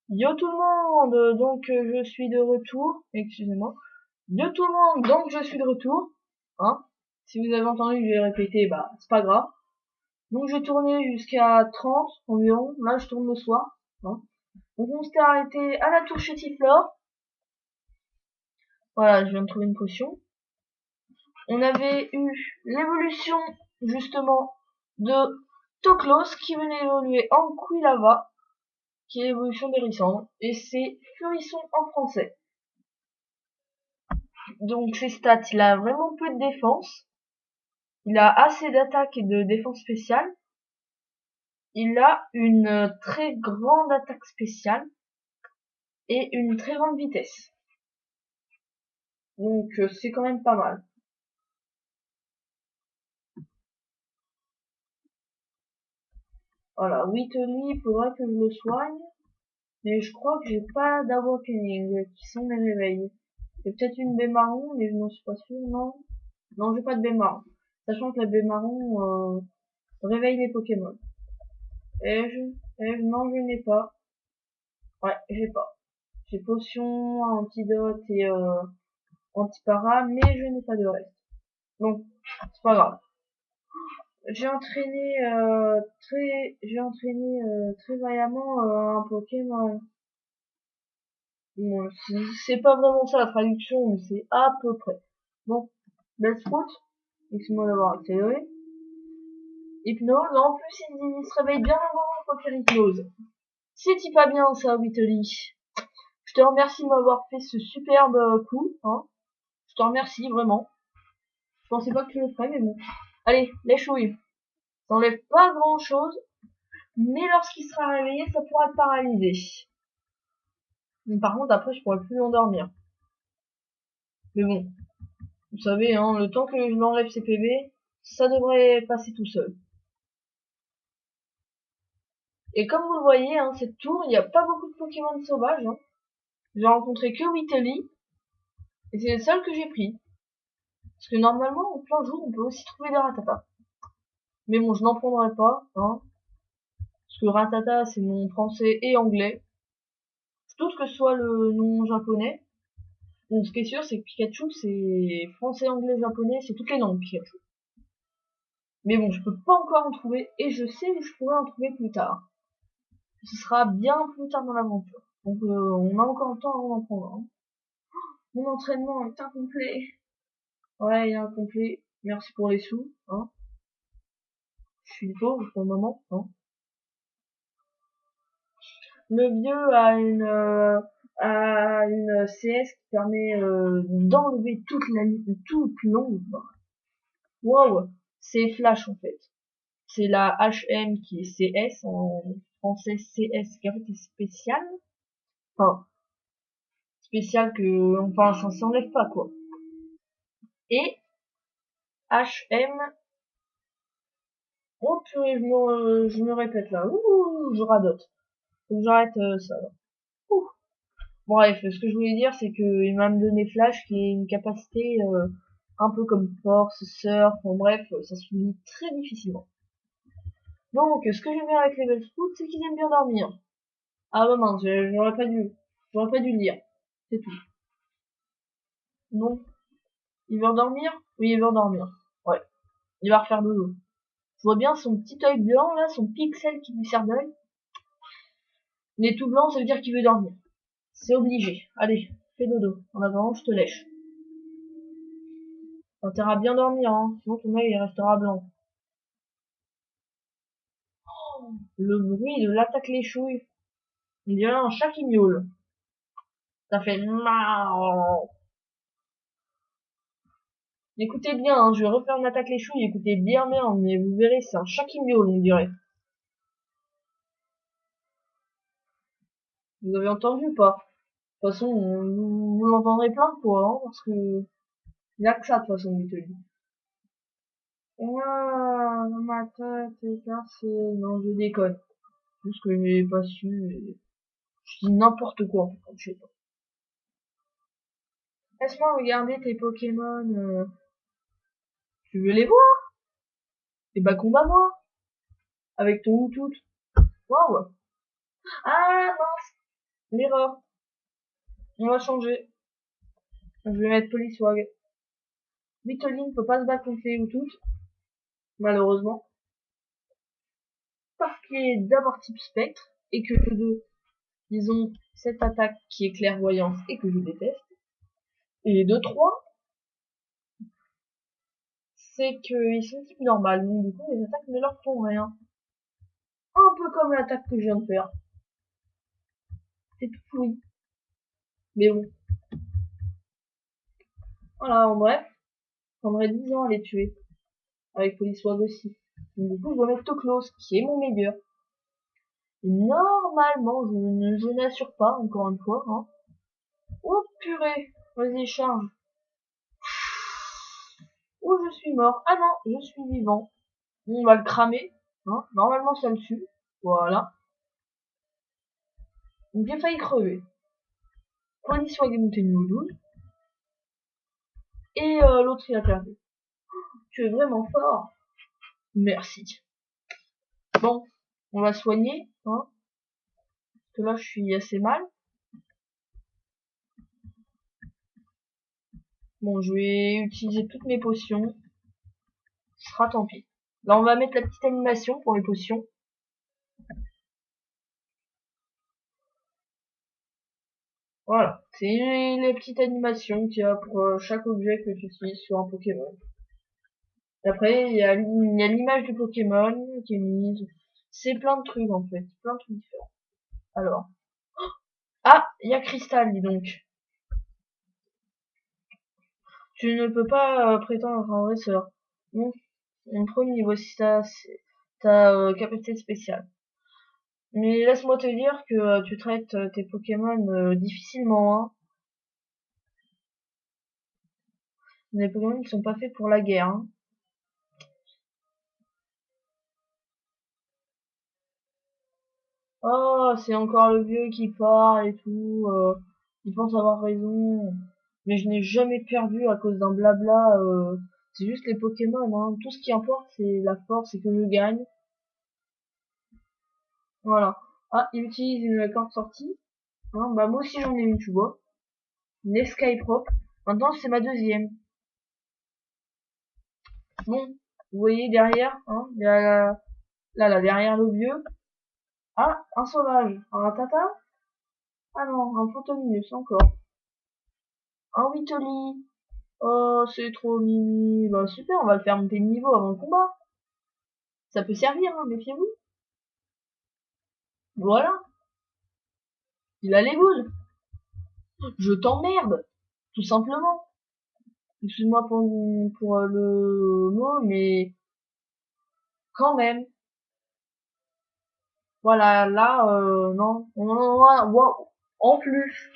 Yo tout le monde, donc je suis de retour, excusez-moi. Yo tout le monde, donc je suis de retour, hein. Si vous avez entendu, je vais répéter, bah c'est pas grave. Donc j'ai tourné jusqu'à 30 environ, là je tourne le soir, hein. Donc on s'était arrêté à la tour Chétiflore, voilà, je viens de trouver une potion. On avait eu l'évolution, justement, de Toklos, qui venait évoluer en Quilava, qui est l'évolution d'Hérisandre, et c'est Furisson en français. Donc ses stats, il a vraiment peu de défense. Il a assez d'attaque et de défense spéciale. Il a une très grande attaque spéciale et une très grande vitesse. Donc c'est quand même pas mal. Voilà, Whitley, il faudrait que je le soigne. Mais je crois que j'ai pas d'Awakening qui sont mes réveils. J'ai peut-être une baie marron, mais je n'en suis pas sûre, non. Non, j'ai pas de baie marron. Sachant que la baie marron réveille les Pokémon. Ai-je, non, je n'ai pas. Ouais, j'ai pas. J'ai potion, antidote et antipara, mais je n'ai pas de reste. Donc, c'est pas grave. J'ai entraîné très vaillamment un Pokémon. Bon, c'est pas vraiment ça la traduction, mais c'est à peu près. Bon, Bellsprout, excuse-moi d'avoir accéléré. Hypnose, en plus il se réveille bien avant pour faire hypnose. C'est pas bien ça, Whitley. Je te remercie de m'avoir fait ce superbe coup, hein. Je te remercie vraiment. Je pensais pas que tu le ferais, mais bon. Allez, les chouilles. Ça enlève pas grand chose, mais lorsqu'il sera réveillé, ça pourra le paralyser. Mais par contre, après, je pourrais plus l'endormir. Mais bon, vous savez, hein, le temps que je m'enlève ses PV, ça devrait passer tout seul. Et comme vous le voyez, hein, cette tour, il n'y a pas beaucoup de Pokémon sauvages. Hein. J'ai rencontré que Whitley, et c'est le seul que j'ai pris. Parce que normalement, en plein jour, on peut aussi trouver des Rattata. Mais bon, je n'en prendrai pas, hein. Parce que Rattata, c'est nom français et anglais. Je doute que ce soit le nom japonais. Donc ce qui est sûr, c'est que Pikachu, c'est français, anglais, japonais, c'est toutes les langues Pikachu. Mais bon, je peux pas encore en trouver, et je sais que je pourrais en trouver plus tard. Ce sera bien plus tard dans l'aventure. Donc on a encore le temps avant d'en prendre un. Mon entraînement est incomplet. Ouais, il est incomplet. Merci pour les sous, hein. Je suis pauvre pour le moment, hein. Le vieux a une CS qui permet d'enlever toute l'ombre. Wow, c'est Flash en fait. C'est la HM qui est CS en français CS gravité spéciale. Enfin, spéciale que, enfin, ça s'enlève pas quoi. Et HM, oh purée, je me répète là. Ouh, je radote. Faut que j'arrête ça là. Ouh. Bref, ce que je voulais dire, c'est que il m'a donné Flash qui est une capacité un peu comme Force, Surf, en bref, ça se lit très difficilement. Donc, ce que j'aime bien avec les Bellsprout, c'est qu'ils aiment bien dormir. Ah bah mince, j'aurais pas dû le lire. C'est tout. Non. Il veut dormir? Oui, il veut dormir. Ouais. Il va refaire dodo. Je vois bien son petit œil blanc là, son pixel qui lui sert d'œil. Il est tout blanc, ça veut dire qu'il veut dormir. C'est obligé. Allez, fais dodo. En attendant, je te lèche. T'as à bien dormir, hein. Sinon ton œil il restera blanc. Le bruit de l'attaque les chouilles. On dirait un chat qui miaule. Ça fait miaou. Écoutez bien, hein, je vais refaire une attaque les chouilles, écoutez bien bien, mais vous verrez, c'est un chat qui miaule, on dirait. Vous avez entendu ou pas? De toute façon, vous l'entendrez plein de fois, hein, parce que il y a que ça, de toute façon, il te dit. Ouah, ma tête est cassée. Non, je déconne. Juste que j'ai pas su. Je dis n'importe quoi, en fait, je sais pas. Laisse-moi regarder tes Pokémon. Tu veux les voir? Et bah combat-moi. Avec ton Mewtwo. Waouh. Ah non. L'erreur. On va changer. Je vais mettre Polyswag. Vitoli ne peut pas se battre contre les toutes, malheureusement. Parce qu'il est d'abord type spectre, et que les deux, ils ont cette attaque qui est clairvoyance et que je déteste. Et de 3, c'est qu'ils sont type normal, donc du coup les attaques ne leur font rien. Un peu comme l'attaque que je viens de faire. C'est tout pourri. Mais bon. Voilà, en bref, ça prendrait 10 ans à les tuer. Avec Polyswag aussi. Donc du coup, je dois mettre Toklos, qui est mon meilleur. Et normalement, je n'assure pas, encore une fois. Hein. Oh purée, vas-y, charge. Oh, je suis mort. Ah non, je suis vivant. On va le cramer. Hein. Normalement, ça le tue. Voilà. Donc j'ai failli crever. Polyswag est monté niveau 12. Et l'autre, il a perdu. Tu es vraiment fort. Merci. Bon, on va soigner. Hein. Parce que là, je suis assez mal. Bon, je vais utiliser toutes mes potions. Ce sera tant pis. Là, on va mettre la petite animation pour les potions. Voilà. C'est les petites animations qu'il y a pour chaque objet que tu utilises sur un Pokémon. Après, il y a l'image du Pokémon qui est mise. C'est plein de trucs, en fait. Plein de trucs différents. Alors. Ah, il y a Cristal, dis donc. Tu ne peux pas prétendre être un dresseur. Mon, mon premier, voici ta capacité spéciale. Mais laisse-moi te dire que tu traites tes Pokémon difficilement, hein. Les Pokémon ne sont pas faits pour la guerre, hein. Oh, c'est encore le vieux qui parle et tout. Il pense avoir raison. Mais je n'ai jamais perdu à cause d'un blabla. C'est juste les Pokémon, hein. Tout ce qui importe, c'est la force et que je gagne. Voilà. Ah, il utilise une carte sortie. Hein, bah moi aussi j'en ai une, tu vois. Une Skyprop. Maintenant c'est ma deuxième. Bon, vous voyez derrière, hein, il y a là derrière le vieux. Ah, un sauvage. Un ratata. Ah non, un Phantominus encore. Un Whittly. Oh, c'est trop mimi. Bah super, on va le faire monter de niveau avant le combat. Ça peut servir, hein, méfiez-vous. Voilà, il a les boules. Je t'emmerde, tout simplement. Excuse-moi pour le mot, mais quand même. Voilà, là, non. Wow. En plus,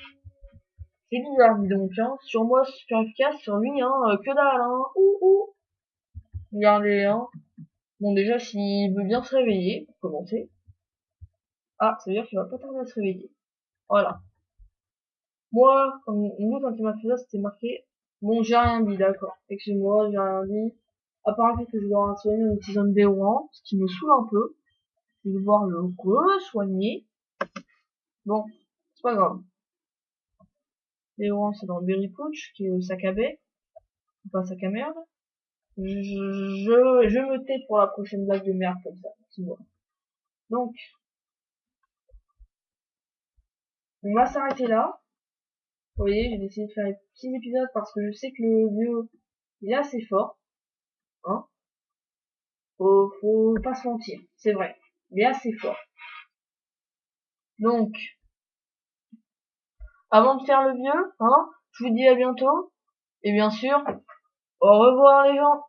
c'est bizarre, dis donc, hein. Sur moi, super efficace, sur lui, hein, que dalle, hein. Ouh. Regardez, hein. Bon, déjà, s'il veut bien se réveiller, pour commencer. Ah, ça veut dire qu'il va pas tarder à se réveiller. Voilà. Moi, quand il m'a fait ça, c'était marqué. Bon, j'ai rien dit, d'accord. Excuse-moi, j'ai rien dit. À part le fait que je dois soigner en utilisant le déodorant, ce qui me saoule un peu. Je vais devoir le re-soigner. Bon, c'est pas grave. Déodorant, c'est dans le Berry Pouch, qui est le sac à baie. Pas un sac à merde. Je me tais pour la prochaine blague de merde comme ça. Tu vois. Donc, on va s'arrêter là. Vous voyez, j'ai décidé de faire les petits épisodes parce que je sais que le vieux, il est assez fort. Hein. Faut pas se mentir, c'est vrai. Il est assez fort. Donc, avant de faire le vieux, hein, je vous dis à bientôt. Et bien sûr, au revoir les gens.